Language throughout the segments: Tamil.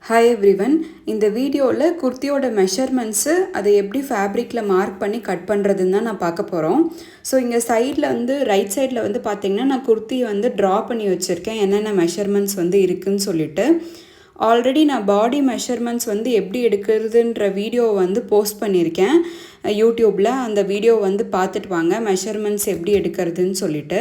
Hi everyone. இந்த வீடியோவில் குர்த்தியோட மெஷர்மெண்ட்ஸு அதை எப்படி ஃபேப்ரிக்கில் மார்க் பண்ணி கட் பண்ணுறதுன்னு தான் நான் பார்க்க போகிறோம். ஸோ இங்கே சைடில் வந்து ரைட் சைடில் வந்து பார்த்திங்கன்னா நான் குர்த்தியை வந்து ட்ரா பண்ணி வச்சுருக்கேன் என்னென்ன மெஷர்மெண்ட்ஸ் வந்து இருக்குதுன்னு சொல்லிட்டு. ஆல்ரெடி நான் பாடி மெஷர்மெண்ட்ஸ் வந்து எப்படி எடுக்கிறதுன்ற வீடியோவை வந்து போஸ்ட் பண்ணியிருக்கேன் யூடியூப்பில். அந்த வீடியோ வந்து பார்த்துட்டு வாங்க மெஷர்மெண்ட்ஸ் எப்படி எடுக்கிறதுன்னு சொல்லிட்டு.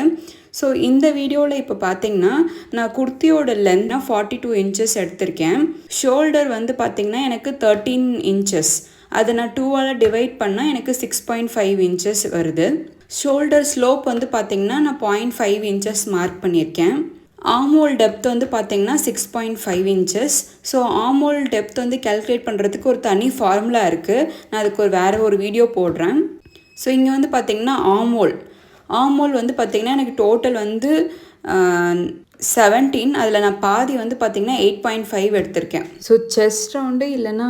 ஸோ இந்த வீடியோவில் இப்போ பார்த்தீங்கன்னா நான் குர்த்தியோட லென்த் 42 இன்ச்சஸ் எடுத்திருக்கேன். ஷோல்டர் வந்து பார்த்திங்கன்னா எனக்கு 13 இன்ச்சஸ். அதை நான் 2ஆல் டிவைட் பண்ணால் எனக்கு 6.5 இன்ச்சஸ் வருது. ஷோல்டர் ஸ்லோப் வந்து பார்த்திங்கன்னா நான் 0.5 இன்ச்சஸ் மார்க் பண்ணியிருக்கேன். ஆமோல் டெப்த் வந்து பார்த்திங்கன்னா 6.5 இன்ச்சஸ். ஸோ ஆமோல் டெப்த் வந்து கேல்குலேட் பண்ணுறதுக்கு ஒரு தனி ஃபார்முலா இருக்குது. நான் அதுக்கு வேறு ஒரு வீடியோ போடுறேன். ஸோ இங்கே வந்து பார்த்திங்கன்னா ஆமோல் வந்து பார்த்திங்கன்னா எனக்கு டோட்டல் வந்து 17. அதில் நான் பாதி வந்து பார்த்திங்கன்னா 8.5 எடுத்திருக்கேன். ஸோ செஸ்ட் ரவுண்டு இல்லைனா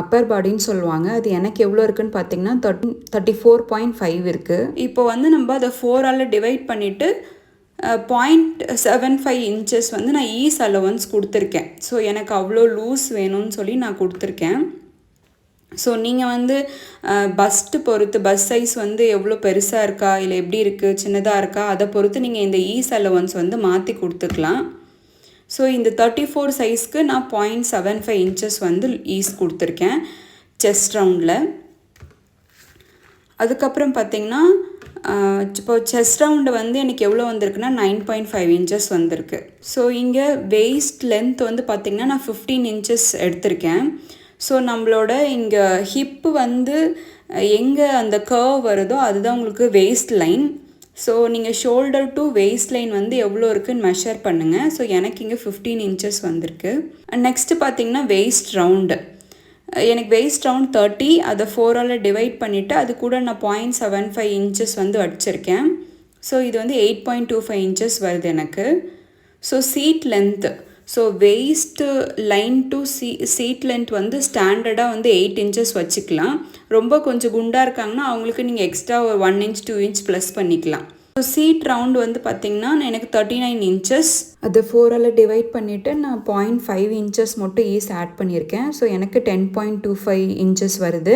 அப்பர் பாடின்னு சொல்லுவாங்க. அது எனக்கு எவ்வளோ இருக்குதுன்னு பார்த்திங்கன்னா 34.5 இருக்குது. இப்போ வந்து நம்ம அதை 4ஆல் டிவைட் பண்ணிவிட்டு 0.75 இன்ச்சஸ் வந்து நான் ஈஸ் அலவன்ஸ் கொடுத்துருக்கேன். ஸோ எனக்கு அவ்வளோ லூஸ் வேணும்னு சொல்லி நான் கொடுத்துருக்கேன். ஸோ நீங்கள் வந்து பஸ்ட்டு பொறுத்து பஸ் சைஸ் வந்து எவ்வளோ பெருசாக இருக்கா இல்லை எப்படி இருக்குது சின்னதாக இருக்கா அதை பொறுத்து நீங்கள் இந்த ஈஸ் அலவன்ஸ் வந்து மாற்றி கொடுத்துக்கலாம். ஸோ இந்த 34 சைஸ்க்கு நான் 0.75 இன்ச்சஸ் வந்து ஈஸ் கொடுத்துருக்கேன் செஸ்ட் ரவுண்டில். அதுக்கப்புறம் பார்த்திங்கன்னா இப்போ செஸ்ட் ரவுண்டு வந்து எனக்கு எவ்வளோ வந்திருக்குன்னா 9.5 இன்ச்சஸ் வந்திருக்கு. ஸோ இங்கே வெயிஸ்ட் லென்த் வந்து பார்த்திங்கன்னா நான் 15 இன்ச்சஸ் எடுத்திருக்கேன். ஸோ நம்மளோட இங்கே ஹிப்பு வந்து எங்கே அந்த கர்வ் வருதோ அதுதான் உங்களுக்கு வெயிஸ்ட் லைன். ஸோ நீங்கள் ஷோல்டர் டு வெயிஸ்ட் லைன் வந்து எவ்வளோ இருக்குதுன்னு மெஷர் பண்ணுங்கள். ஸோ எனக்கு இங்கே 15 இன்ச்சஸ் வந்திருக்கு. நெக்ஸ்ட்டு பார்த்திங்கன்னா வெயிஸ்ட் ரவுண்டு. எனக்கு வெயிஸ்ட் ரவுண்ட் 30. அதை 4ஆல் டிவைட் பண்ணிவிட்டு அது கூட நான் 0.75 இன்ச்சஸ் வந்து வச்சுருக்கேன். ஸோ இது வந்து 8.25 இன்ச்சஸ் வருது எனக்கு. So seat length, so waist line to seat length வந்து ஸ்டாண்டர்டாக வந்து 8 இன்ச்சஸ் வச்சுக்கலாம். ரொம்ப கொஞ்சம் குண்டாக இருக்காங்கன்னா அவங்களுக்கு நீங்கள் எக்ஸ்ட்ரா ஒரு 1 இன்ச் 2 இன்ச் ப்ளஸ் பண்ணிக்கலாம். ஸோ சீட் ரவுண்டு வந்து பார்த்திங்கன்னா எனக்கு 39 இன்ச்சஸ். அதை 4ஆல் டிவைட் பண்ணிவிட்டு நான் 0.5 இன்ச்சஸ் மட்டும் ஈஸ் ஆட் பண்ணியிருக்கேன். ஸோ எனக்கு 10.25 இன்ச்சஸ் வருது.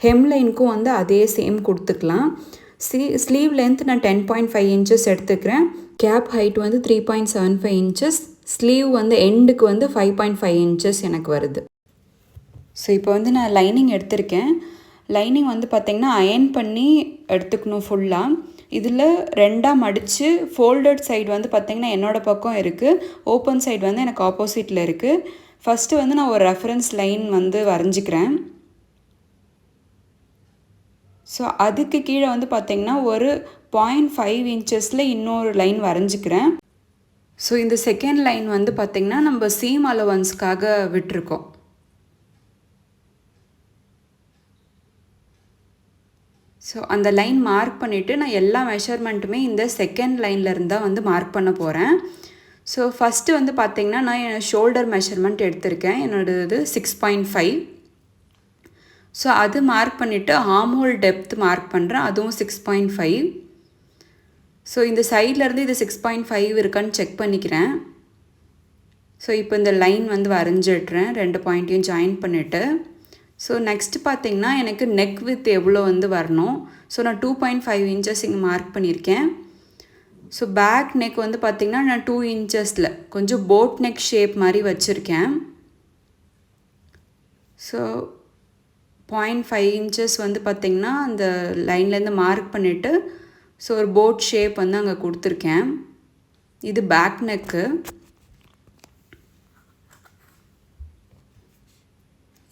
ஹெம் லைனுக்கும் வந்து அதே சேம் கொடுத்துக்கலாம். ஸ்லீவ் லென்த் நான் 10.5 இன்ச்சஸ் எடுத்துக்கிறேன். கேப் ஹைட் வந்து 3.75 இன்ச்சஸ். ஸ்லீவ் வந்து எண்டுக்கு வந்து 5.5 இன்ச்சஸ் எனக்கு வருது. ஸோ இப்போ வந்து நான் லைனிங் எடுத்திருக்கேன். லைனிங் வந்து பார்த்திங்கன்னா அயர்ன் பண்ணி எடுத்துக்கணும் ஃபுல்லாக. இதில் 2ஆக மடித்து ஃபோல்டட் சைடு வந்து பார்த்திங்கன்னா என்னோடய பக்கம் இருக்குது, ஓப்பன் சைடு வந்து எனக்கு ஆப்போசிட்டில் இருக்குது. ஃபஸ்ட்டு வந்து நான் ஒரு ரெஃபரன்ஸ் லைன் வந்து வரைஞ்சிக்கிறேன். ஸோ அதுக்கு கீழே வந்து பார்த்திங்கன்னா ஒரு 0.5 இன்ச்சஸில் இன்னொரு லைன் வரைஞ்சிக்கிறேன். ஸோ இந்த செகண்ட் லைன் வந்து பார்த்திங்கன்னா நம்ம சீம் அலவன்ஸ்க்காக விட்டுருக்கோம். ஸோ அந்த லைன் மார்க் பண்ணிவிட்டு நான் எல்லா மெஷர்மெண்ட்டுமே இந்த செகண்ட் லைன்லேருந்து தான் வந்து மார்க் பண்ண போகிறேன். ஸோ ஃபஸ்ட்டு வந்து பார்த்திங்கன்னா நான் என் ஷோல்டர் மெஷர்மெண்ட் எடுத்திருக்கேன். என்னோடது 6.5. ஸோ அது மார்க் பண்ணிவிட்டு ஆர்ம்ஹோல் டெப்த் மார்க் பண்ணுறேன். அதுவும் 6.5. ஸோ இந்த சைட்லேருந்து இது 6.5 இருக்கான்னு செக் பண்ணிக்கிறேன். ஸோ இப்போ இந்த லைன் வந்து வரைஞ்சிடுறேன் 2 பாயிண்ட்டையும் ஜாயின் பண்ணிவிட்டு. ஸோ நெக்ஸ்ட்டு பார்த்திங்கன்னா எனக்கு நெக் வித் எவ்வளோ வந்து வரணும். ஸோ நான் 2.5 இன்ச்சஸ் இங்கே மார்க் பண்ணியிருக்கேன். ஸோ பேக் நெக் வந்து பார்த்திங்கன்னா நான் 2 இன்ச்சஸில் கொஞ்சம் போட் நெக் ஷேப் மாதிரி வச்சுருக்கேன். ஸோ 0.5 இன்ச்சஸ் வந்து பார்த்திங்கன்னா அந்த லைன்லேருந்து மார்க் பண்ணிவிட்டு ஸோ ஒரு போட் ஷேப் வந்து அங்கே கொடுத்துருக்கேன். இது பேக் நெக்கு.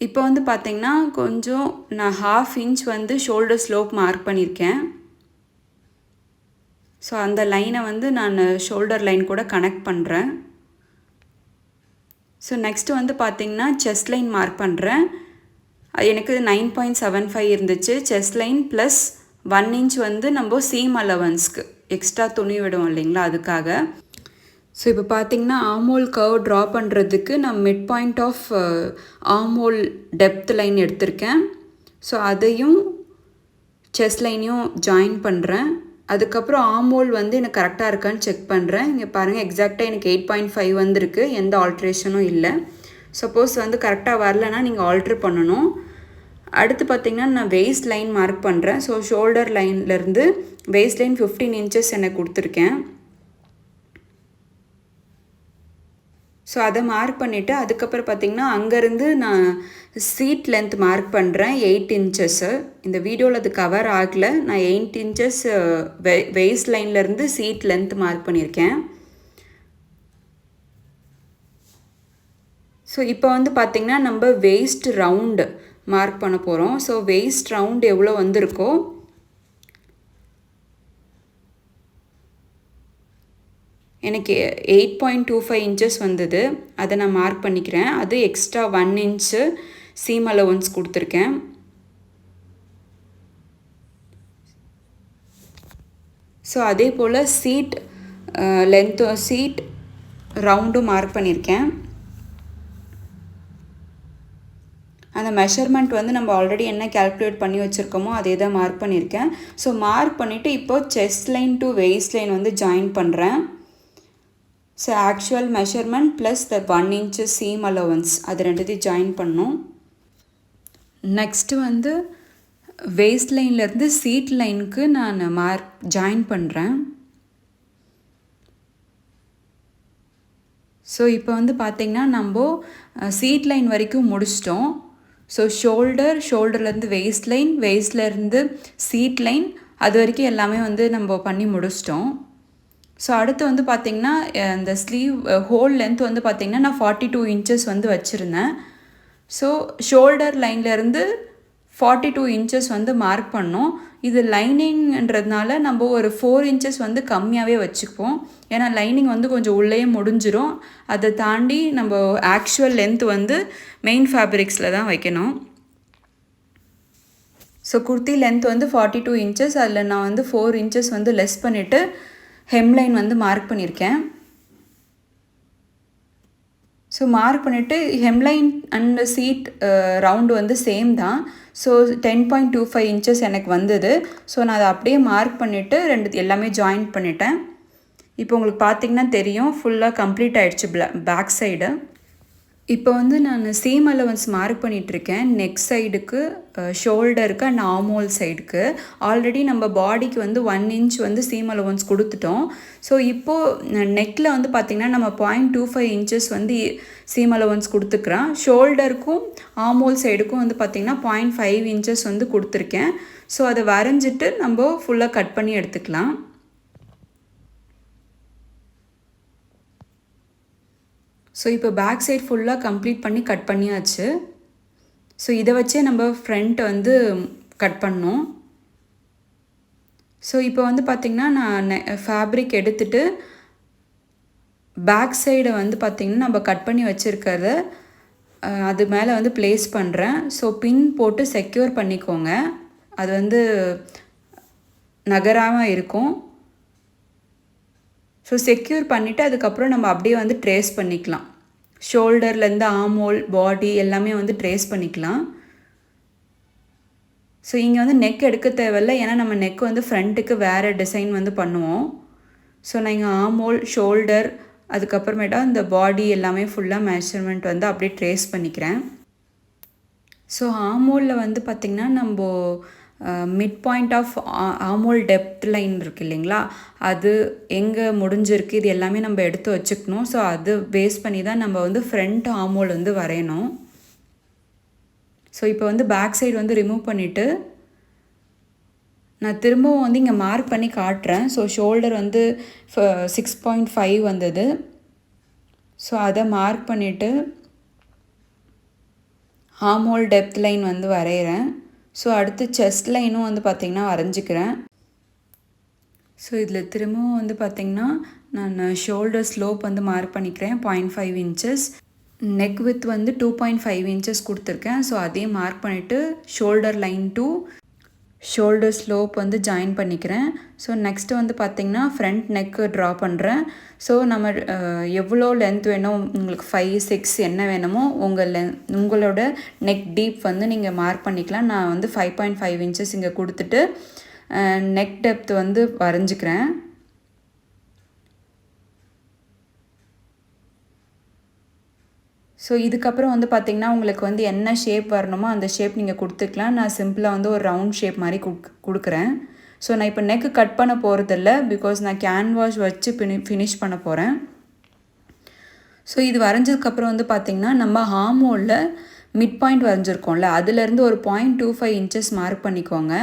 இப்போ வந்து பார்த்திங்கன்னா கொஞ்சம் நான் 1/2 இன்ச் வந்து ஷோல்டர் ஸ்லோப் மார்க் பண்ணியிருக்கேன். ஸோ அந்த லைனை வந்து நான் ஷோல்டர் லைன் கூட கனெக்ட் பண்ணுறேன். ஸோ நெக்ஸ்ட்டு வந்து பார்த்திங்கன்னா செஸ்ட் லைன் மார்க் பண்ணுறேன். எனக்கு 9.75 இருந்துச்சு செஸ்ட் லைன் ப்ளஸ் 1 இன்ச் வந்து நம்ம சீம் அலவன்ஸ்க்கு எக்ஸ்ட்ரா துணி விடுவோம் இல்லைங்களா அதுக்காக. ஸோ இப்போ பார்த்திங்கன்னா ஆர்ம்ஹோல் கர்வ் ட்ரா பண்ணுறதுக்கு நான் mid point of armhole depth line எடுத்திருக்கேன். ஸோ அதையும் செஸ்ட் லைனையும் ஜாயின் பண்ணுறேன். அதுக்கப்புறம் ஆர்ம்ஹோல் வந்து எனக்கு கரெக்டாக இருக்கான்னு செக் பண்ணுறேன். இங்கே பாருங்கள் எக்ஸாக்டாக எனக்கு 8.5 வந்திருக்கு, எந்த ஆல்ட்ரேஷனும் இல்லை. சப்போஸ் வந்து கரெக்டாக வரலன்னா நீங்கள் ஆல்ட்ரு பண்ணணும். அடுத்து பார்த்திங்கன்னா நான் வெயிஸ்ட் லைன் மார்க் பண்ணுறேன். ஸோ ஷோல்டர் லைன்லேருந்து வெயிஸ்ட் லைன் 15 இன்ச்சஸ் எனக்கு கொடுத்துருக்கேன். ஸோ அதை மார்க் பண்ணிவிட்டு அதுக்கப்புறம் பார்த்திங்கன்னா அங்கேருந்து நான் சீட் லென்த் மார்க் பண்ணுறேன் 8 இன்ச்சஸ்ஸு. இந்த வீடியோவில் அது கவர் ஆகலை. நான் 8 இன்ச்சஸ் வெயிஸ்ட் லைன்லேருந்து சீட் லென்த் மார்க் பண்ணியிருக்கேன். ஸோ இப்போ வந்து பார்த்திங்கன்னா நம்ம வெயிஸ்ட் ரவுண்டு மார்க் பண்ண போகிறோம். ஸோ வெயிஸ்ட் ரவுண்ட் எவ்வளோ வந்திருக்கோ எனக்கு 8.25 இன்ச்சஸ் வந்தது. அதை நான் மார்க் பண்ணிக்கிறேன். அது எக்ஸ்ட்ரா 1 இன்ச்சு சீம் அலவன்ஸ் கொடுத்துருக்கேன். ஸோ அதே போல் சீட் சீட் ரவுண்டும் மார்க் பண்ணியிருக்கேன். அந்த மெஷர்மெண்ட் வந்து நம்ம ஆல்ரெடி என்ன கால்குலேட் பண்ணி வச்சுருக்கோமோ அதே தான் மார்க் பண்ணியிருக்கேன். ஸோ மார்க் பண்ணிவிட்டு இப்போது chest line to waist line வந்து ஜாயின் பண்ணுறேன். So actual measurement plus the 1 inch seam allowance அது ரெண்டுத்தையும் ஜாயின் பண்ணணும். நெக்ஸ்ட்டு வந்து வெயிஸ்ட் லைன்லேருந்து சீட் லைனுக்கு நான் ஜாயின் பண்ணுறேன். ஸோ இப்போ வந்து பார்த்திங்கன்னா நம்ம சீட் லைன் வரைக்கும் முடிச்சிட்டோம். ஸோ ஷோல்டர்லேருந்து வெயிஸ்ட் லைன், வெயிஸ்ட்லேருந்து சீட் லைன் அது வரைக்கும் எல்லாமே வந்து நம்ம பண்ணி முடிச்சிட்டோம். ஸோ அடுத்து வந்து பார்த்திங்கன்னா இந்த ஸ்லீவ் ஹோல் லென்த் வந்து பார்த்திங்கன்னா நான் 42 இன்ச்சஸ் வந்து வச்சுருந்தேன். ஸோ ஷோல்டர் லைன்லேருந்து 42 இன்ச்சஸ் வந்து மார்க் பண்ணோம். இது லைனிங்ன்றதுனால நம்ம ஒரு 4 இன்ச்சஸ் வந்து கம்மியாகவே வச்சுப்போம். ஏன்னா லைனிங் வந்து கொஞ்சம் உள்ளேயே முடிஞ்சிரும். அதை தாண்டி நம்ம ஆக்சுவல் லென்த் வந்து மெயின் ஃபேப்ரிக்ஸில் தான் வைக்கணும். ஸோ குர்த்தி லென்த் வந்து 42 இன்ச்சஸ். அதில் நான் வந்து 4 இன்ச்சஸ் வந்து லெஸ் பண்ணிவிட்டு ஹெம்லைன் வந்து மார்க் பண்ணியிருக்கேன். ஸோ மார்க் பண்ணிவிட்டு ஹெம்லைன் அண்ட் சீட் ரவுண்டு வந்து சேம் தான். ஸோ 10.25 இன்ச்சஸ் எனக்கு வந்தது. ஸோ நான் அதை அப்படியே மார்க் பண்ணிவிட்டு எல்லாமே ஜாயின் பண்ணிட்டேன். இப்போ உங்களுக்கு பார்த்திங்கன்னா தெரியும் ஃபுல்லாக கம்ப்ளீட் ஆகிடுச்சு பேக் சைடு. இப்போ வந்து நான் சீம் அலவன்ஸ் மார்க் பண்ணிகிட்ருக்கேன் நெக் சைடுக்கு, ஷோல்டருக்கு அண்ட் ஆர்மோல் சைடுக்கு. ஆல்ரெடி நம்ம பாடிக்கு வந்து 1 இன்ச் வந்து சீம் அலவன்ஸ் கொடுத்துட்டோம். ஸோ இப்போது நெக்கில் வந்து பார்த்திங்கன்னா நம்ம 0.25 இன்ச்சஸ் வந்து சீம் அலவன்ஸ் கொடுத்துக்கிறேன். ஷோல்டருக்கும் ஆர்மோல் சைடுக்கும் வந்து பார்த்திங்கன்னா 0.5 இன்ச்சஸ் வந்து கொடுத்துருக்கேன். ஸோ அதை வரைஞ்சிட்டு நம்ம ஃபுல்லாக கட் பண்ணி எடுத்துக்கலாம். ஸோ இப்போ பேக் சைட் ஃபுல்லாக கம்ப்ளீட் பண்ணி கட் பண்ணியாச்சு. ஸோ இதை வச்சே நம்ம ஃப்ரண்ட் வந்து கட் பண்ணோம். ஸோ இப்போ வந்து பார்த்திங்கன்னா நான் ஃபேப்ரிக் எடுத்துகிட்டு பேக் சைடை வந்து பார்த்திங்கன்னா நம்ம கட் பண்ணி வச்சுருக்கிறத அது மேலே வந்து ப்ளேஸ் பண்ணுறேன். ஸோ பின் போட்டு செக்யூர் பண்ணிக்கோங்க. அது வந்து நகராமல் இருக்கும். ஸோ செக்யூர் பண்ணிவிட்டு அதுக்கப்புறம் நம்ம அப்படியே வந்து ட்ரேஸ் பண்ணிக்கலாம். ஷோல்டர்லேருந்து ஆர்மோல், பாடி எல்லாமே வந்து ட்ரேஸ் பண்ணிக்கலாம். ஸோ இங்கே வந்து நெக் எடுக்க தேவையில்லை. ஏன்னா நம்ம நெக் வந்து ஃப்ரண்ட்டுக்கு வேறு டிசைன் வந்து பண்ணுவோம். ஸோ நான் இங்கே ஆர்மோல், ஷோல்டர் அதுக்கப்புறமேட்டா இந்த பாடி எல்லாமே ஃபுல்லாக மெஷர்மெண்ட் வந்து அப்படியே ட்ரேஸ் பண்ணிக்கிறேன். ஸோ ஆர்மோலில் வந்து பார்த்திங்கன்னா நம்ம mid point of armhole depth line இருக்குது இல்லைங்களா, அது எங்கே முடிஞ்சிருக்கு இது எல்லாமே நம்ம எடுத்து வச்சுக்கணும். ஸோ அது பேஸ் பண்ணி தான் நம்ம வந்து ஃப்ரண்ட் ஆர்மோல் வந்து வரையணும். ஸோ இப்போ வந்து பேக் சைடு வந்து ரிமூவ் பண்ணிவிட்டு நான் திரும்பவும் வந்து இங்கே மார்க் பண்ணி காட்டுறேன். ஸோ ஷோல்டர் வந்து 6.5 வந்தது. ஸோ அதை மார்க் பண்ணிவிட்டு ஆர்மோல் டெப்த் லைன் வந்து வரைகிறேன். ஸோ அடுத்து செஸ்ட் லைனும் வந்து பார்த்திங்கன்னா வரைஞ்சிக்கிறேன். ஸோ இதில் திரும்பவும் வந்து பார்த்திங்கன்னா நான் ஷோல்டர் ஸ்லோப் வந்து மார்க் பண்ணிக்கிறேன் 0.5 இன்ச்சஸ். நெக் வித் வந்து 2.5 இன்ச்சஸ் கொடுத்துருக்கேன். ஸோ அதையும் மார்க் பண்ணிவிட்டு shoulder line to shoulder slope வந்து ஜாயின் பண்ணிக்கிறேன். ஸோ நெக்ஸ்ட்டு வந்து பார்த்திங்கன்னா ஃப்ரண்ட் நெக்கு ட்ரா பண்ணுறேன். ஸோ நம்ம எவ்வளோ லென்த் வேணும் உங்களுக்கு 5, 6 என்ன வேணுமோ உங்களோட நெக் டீப் வந்து நீங்கள் மார்க் பண்ணிக்கலாம். நான் வந்து 5.5 இன்ச்சஸ் இங்கே கொடுத்துட்டு நெக் டெப்த் வந்து வரைஞ்சிக்கிறேன். ஸோ இதுக்கப்புறம் வந்து பார்த்திங்கன்னா உங்களுக்கு வந்து என்ன ஷேப் வரணுமோ அந்த ஷேப் நீங்கள் கொடுத்துக்கலாம். நான் சிம்பிளாக வந்து ஒரு ரவுண்ட் ஷேப் மாதிரி கொடுக்குறேன். ஸோ நான் இப்போ நெக்கு கட் பண்ண போகிறதில்ல, பிகாஸ் நான் கேன்வாஷ் வச்சு ஃபினிஷ் பண்ண போகிறேன். ஸோ இது வரைஞ்சதுக்கப்புறம் வந்து பார்த்திங்கன்னா நம்ம ஹார்மோலில் மிட் பாயிண்ட் வரைஞ்சிருக்கோம்ல, அதுலேருந்து ஒரு 0.25 இன்ச்சஸ் மார்க் பண்ணிக்கோங்க.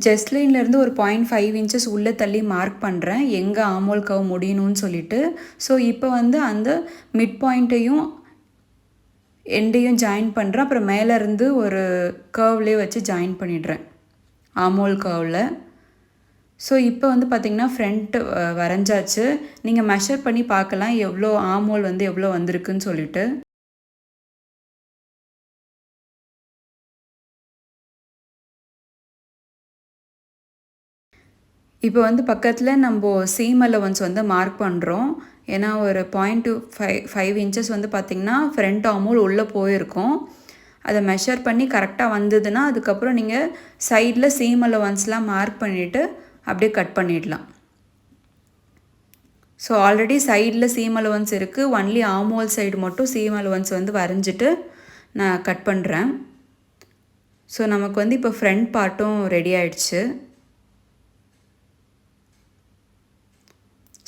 செஸ்ட் லைன்லேருந்து ஒரு 0.5 இன்ச்சஸ் உள்ளே தள்ளி மார்க் பண்ணுறேன், எங்கே ஆமோல் கவ் முடியணும்னு சொல்லிட்டு. ஸோ இப்போ வந்து அந்த மிட் பாயிண்ட்டையும் எண்டையும் ஜாயின் பண்ணுறேன். அப்புறம் மேலேருந்து ஒரு கர்வ்லேயே வச்சு ஜாயின் பண்ணிடுறேன் ஆமோல் கர்வில். ஸோ இப்போ வந்து பார்த்திங்கன்னா ஃப்ரண்ட் வரைஞ்சாச்சு. நீங்கள் மெஷர் பண்ணி பார்க்கலாம் எவ்வளோ ஆமோல் வந்து எவ்வளோ வந்திருக்குன்னு சொல்லிட்டு. இப்போ வந்து பக்கத்தில் நம்ம சீம் அலவன்ஸ் வந்து மார்க் பண்ணுறோம். ஏன்னா ஒரு 0.25 இன்ச்சஸ் வந்து பார்த்திங்கன்னா ஃப்ரண்ட் ஆமோல் உள்ளே போயிருக்கும். அதை மெஷர் பண்ணி கரெக்டாக வந்ததுன்னா அதுக்கப்புறம் நீங்கள் சைடில் சீம் அலவன்ஸ்லாம் மார்க் பண்ணிவிட்டு அப்படியே கட் பண்ணிடலாம். ஸோ ஆல்ரெடி சைடில் சீம் அலவன்ஸ் இருக்குது, ஒன்லி ஆமோல் சைடு மட்டும் சீம் அலவன்ஸ் வந்து வரைஞ்சிட்டு நான் கட் பண்ணுறேன். ஸோ நமக்கு வந்து இப்போ ஃப்ரண்ட் பார்ட்டும் ரெடி ஆயிடுச்சு.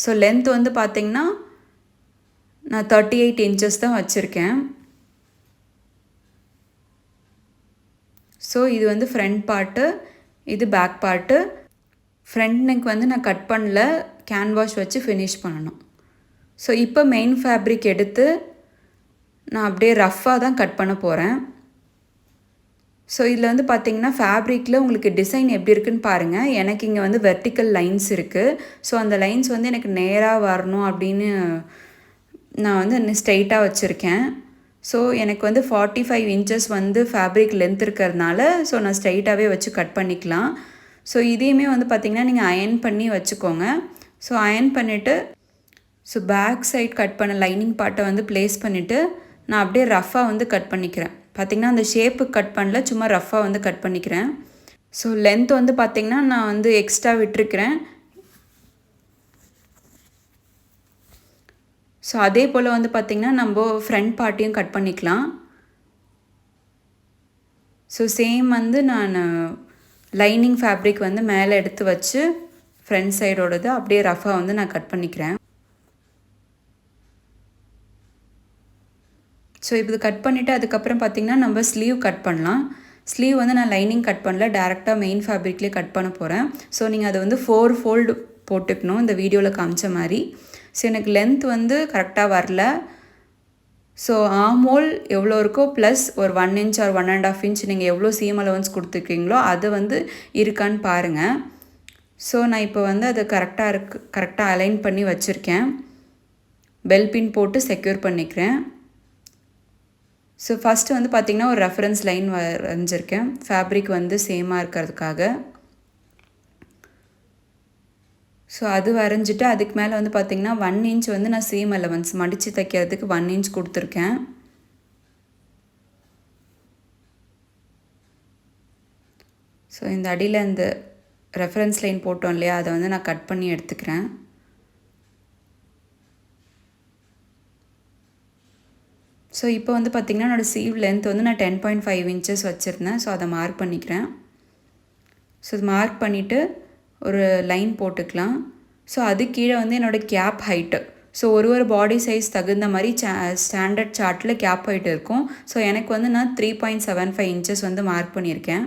ஸோ லென்த் வந்து பார்த்திங்கன்னா நான் 38 இன்ச்சஸ் தான் வச்சுருக்கேன். ஸோ இது வந்து ஃப்ரண்ட் பார்ட்டு, இது பேக் பார்ட்டு. ஃப்ரண்ட் நெக் வந்து நான் கட் பண்ணல, கேன்வாஷ் வச்சு ஃபினிஷ் பண்ணணும். ஸோ இப்போ மெயின் ஃபேப்ரிக் எடுத்து நான் அப்படியே ரஃப்பாக தான் கட் பண்ண போகிறேன். ஸோ இதில் வந்து பார்த்திங்கன்னா ஃபேப்ரிக்கில் உங்களுக்கு டிசைன் எப்படி இருக்குன்னு பாருங்கள். எனக்கு இங்கே வந்து வெர்டிக்கல் லைன்ஸ் இருக்குது. ஸோ அந்த லைன்ஸ் வந்து எனக்கு நேராக வரணும் அப்படின்னு நான் வந்து ஸ்ட்ரெயிட்டாக வச்சுருக்கேன். ஸோ எனக்கு வந்து 45 இன்ச்சஸ் வந்து ஃபேப்ரிக் லென்த் இருக்கிறதுனால ஸோ நான் ஸ்ட்ரெயிட்டாகவே வச்சு கட் பண்ணிக்கலாம். ஸோ இதையுமே வந்து பார்த்திங்கன்னா நீங்கள் அயர்ன் பண்ணி வச்சுக்கோங்க. ஸோ அயர்ன் பண்ணிவிட்டு ஸோ பேக் சைட் கட் பண்ண லைனிங் பார்ட்டை வந்து ப்ளேஸ் பண்ணிவிட்டு நான் அப்படியே ரஃப்பாக வந்து கட் பண்ணிக்கிறேன். பார்த்திங்கன்னா அந்த ஷேப்பு கட் பண்ணல, சும்மா ரஃப்பாக வந்து கட் பண்ணிக்கிறேன். ஸோ லென்த் வந்து பார்த்திங்கன்னா நான் வந்து எக்ஸ்ட்ரா விட்டுருக்கிறேன். ஸோ அதே போல் வந்து பார்த்திங்கன்னா நம்ம ஃப்ரண்ட் பார்ட்டையும் கட் பண்ணிக்கலாம். ஸோ சேம் வந்து நான் லைனிங் ஃபேப்ரிக் வந்து மேலே எடுத்து வச்சு ஃப்ரண்ட் சைடோடது அப்படியே ரஃப்பாக வந்து நான் கட் பண்ணிக்கிறேன். ஸோ இது கட் பண்ணிவிட்டு அதுக்கப்புறம் பார்த்திங்கன்னா நம்ம ஸ்லீவ் கட் பண்ணலாம். ஸ்லீவ் வந்து நான் லைனிங் கட் பண்ணல, டேரெக்டாக மெயின் ஃபேப்ரிக்லேயே கட் பண்ண போகிறேன். ஸோ நீங்கள் அதை வந்து 4 ஃபோல்டு போட்டுக்கணும் இந்த வீடியோவில் காமிச்ச மாதிரி. ஸோ எனக்கு லென்த் வந்து கரெக்டாக வரல. ஸோ ஆமோல் எவ்வளோ இருக்கோ ப்ளஸ் ஒரு 1 இன்ச் ஆர் 1.5 இன்ச் நீங்கள் எவ்வளோ சீம் அலவன்ஸ் கொடுத்துருக்கீங்களோ அது வந்து இருக்கான்னு பாருங்கள். ஸோ நான் இப்போ வந்து அது கரெக்டாக அலைன் பண்ணி வச்சுருக்கேன். பெல் பின் போட்டு செக்யூர் பண்ணிக்கிறேன். ஸோ ஃபஸ்ட்டு வந்து பார்த்திங்கன்னா ஒரு ரெஃபரன்ஸ் லைன் வரைஞ்சிருக்கேன், ஃபேப்ரிக் வந்து சேமாக இருக்கிறதுக்காக. ஸோ அது வரைஞ்சிட்டு அதுக்கு மேலே வந்து பார்த்திங்கன்னா 1 இன்ச் வந்து நான் சீம் அலவன்ஸ் மடித்து தைக்கிறதுக்கு 1 இன்ச் கொடுத்துருக்கேன். ஸோ இந்த அடியில் இந்த ரெஃபரன்ஸ் லைன் போட்டோம் இல்லையா, அதை வந்து நான் கட் பண்ணி எடுத்துக்கிறேன். ஸோ இப்போ வந்து பார்த்திங்கன்னா என்னோடய ஸ்லீவ் லென்த் வந்து நான் 10.5 இன்ச்சஸ் வச்சுருந்தேன். ஸோ அதை மார்க் பண்ணிக்கிறேன். ஸோ இது மார்க் பண்ணிவிட்டு ஒரு லைன் போட்டுக்கலாம். ஸோ அது கீழே வந்து என்னோடய கேப் ஹைட்டு. ஸோ ஒரு பாடி சைஸ் தகுந்த மாதிரி ஸ்டாண்டர்ட் சார்ட்டில் கேப் ஹைட் இருக்கும். ஸோ எனக்கு வந்து நான் 3.75 இன்ச்சஸ் வந்து மார்க் பண்ணியிருக்கேன்.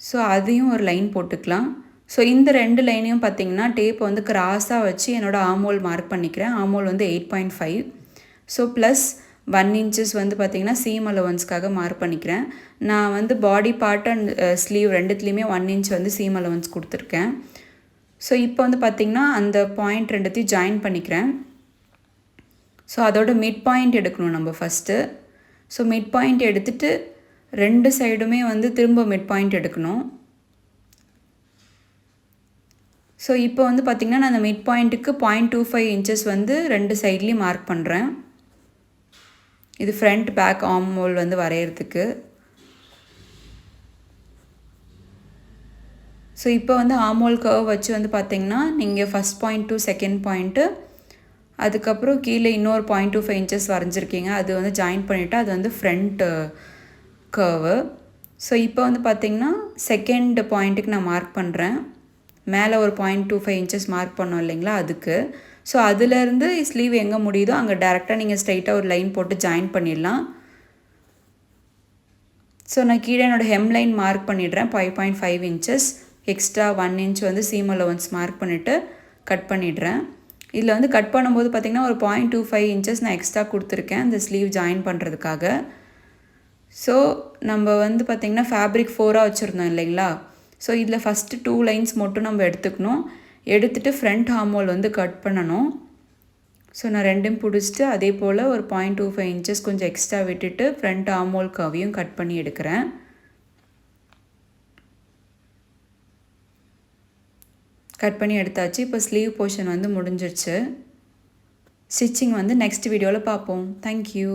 ஸோ அதையும் ஒரு லைன் போட்டுக்கலாம். ஸோ இந்த 2 லைனையும் பார்த்திங்கன்னா டேப்பை வந்து கிராஸாக வச்சு என்னோடய ஆமோல் மார்க் பண்ணிக்கிறேன். ஆமோல் வந்து 8.5. ஸோ ப்ளஸ் 1 இன்ச்சஸ் வந்து பார்த்திங்கன்னா சீம் அலவன்ஸ்க்காக மார்க் பண்ணிக்கிறேன். நான் வந்து பாடி பார்ட் அண்ட் ஸ்லீவ் ரெண்டுத்துலேயுமே 1 இன்ச் வந்து சீம் அலவன்ஸ் கொடுத்துருக்கேன். ஸோ இப்போ வந்து பார்த்திங்கன்னா அந்த பாயிண்ட் ரெண்டுத்தையும் ஜாயின் பண்ணிக்கிறேன். ஸோ அதோட மிட் பாயிண்ட் எடுக்கணும் நம்ம ஃபஸ்ட்டு. ஸோ மிட் பாயிண்ட் எடுத்துகிட்டு 2 சைடுமே வந்து திரும்ப மிட் பாயிண்ட் எடுக்கணும். ஸோ இப்போ வந்து பார்த்திங்கன்னா நான் அந்த மிட் பாயிண்ட்டுக்கு 0.25 இன்ச்சஸ் வந்து 2 சைட்லேயும் மார்க் பண்ணுறேன். இது ஃப்ரண்ட் பேக் ஆர்மோல் வந்து வரைகிறதுக்கு. ஸோ இப்போ வந்து ஆர்மோல் கர்வ் வச்சு வந்து பார்த்திங்கன்னா நீங்கள் first point to second point, அதுக்கப்புறம் கீழே இன்னொரு 0.25 இன்ச்சஸ் வரைஞ்சிருக்கீங்க, அது வந்து ஜாயின் பண்ணிவிட்டு அது வந்து ஃப்ரண்ட் கர்வு. ஸோ இப்போ வந்து பார்த்திங்கன்னா செகண்ட் பாயிண்ட்டுக்கு நான் மார்க் பண்ணுறேன். மேலே ஒரு 0.25 இன்ச்சஸ் மார்க் பண்ணோம் இல்லைங்களா, அதுக்கு. ஸோ அதுலேருந்து ஸ்லீவ் எங்கே முடியுதோ அங்கே டேரெக்டாக நீங்கள் ஸ்ட்ரைட்டாக ஒரு லைன் போட்டு ஜாயின் பண்ணிடலாம். ஸோ நான் கீழே என்னோடய ஹெம் லைன் மார்க் பண்ணிடுறேன் 5.5 இன்ச்சஸ். எக்ஸ்ட்ரா 1 இன்ச் வந்து சீம் அலவன்ஸ் மார்க் பண்ணிவிட்டு கட் பண்ணிடுறேன். இதில் வந்து கட் பண்ணும்போது பார்த்திங்கன்னா ஒரு 0.25 இன்ச்சஸ் நான் எக்ஸ்ட்ரா கொடுத்துருக்கேன் இந்த ஸ்லீவ் ஜாயின் பண்ணுறதுக்காக. ஸோ நம்ம வந்து பார்த்திங்கன்னா ஃபேப்ரிக் 4ஆக வச்சுருந்தோம் இல்லைங்களா, ஸோ இதில் ஃபஸ்ட்டு 2 லைன்ஸ் மட்டும் நம்ம எடுத்துக்கணும். எடுத்துகிட்டு ஃப்ரண்ட் ஆர்ம்ஹோல் வந்து கட் பண்ணணும். ஸோ நான் ரெண்டும் பிடிச்சிட்டு அதே போல் ஒரு 0.25 இன்ச்சஸ் கொஞ்சம் எக்ஸ்ட்ரா விட்டுட்டு ஃப்ரண்ட் ஆர்ம்ஹோல் கர்வையும் கட் பண்ணி எடுக்கிறேன். கட் பண்ணி எடுத்தாச்சு. இப்போ ஸ்லீவ் போர்ஷன் வந்து முடிஞ்சிருச்சு. ஸ்டிச்சிங் வந்து நெக்ஸ்ட் வீடியோவில் பார்ப்போம். தேங்க்யூ.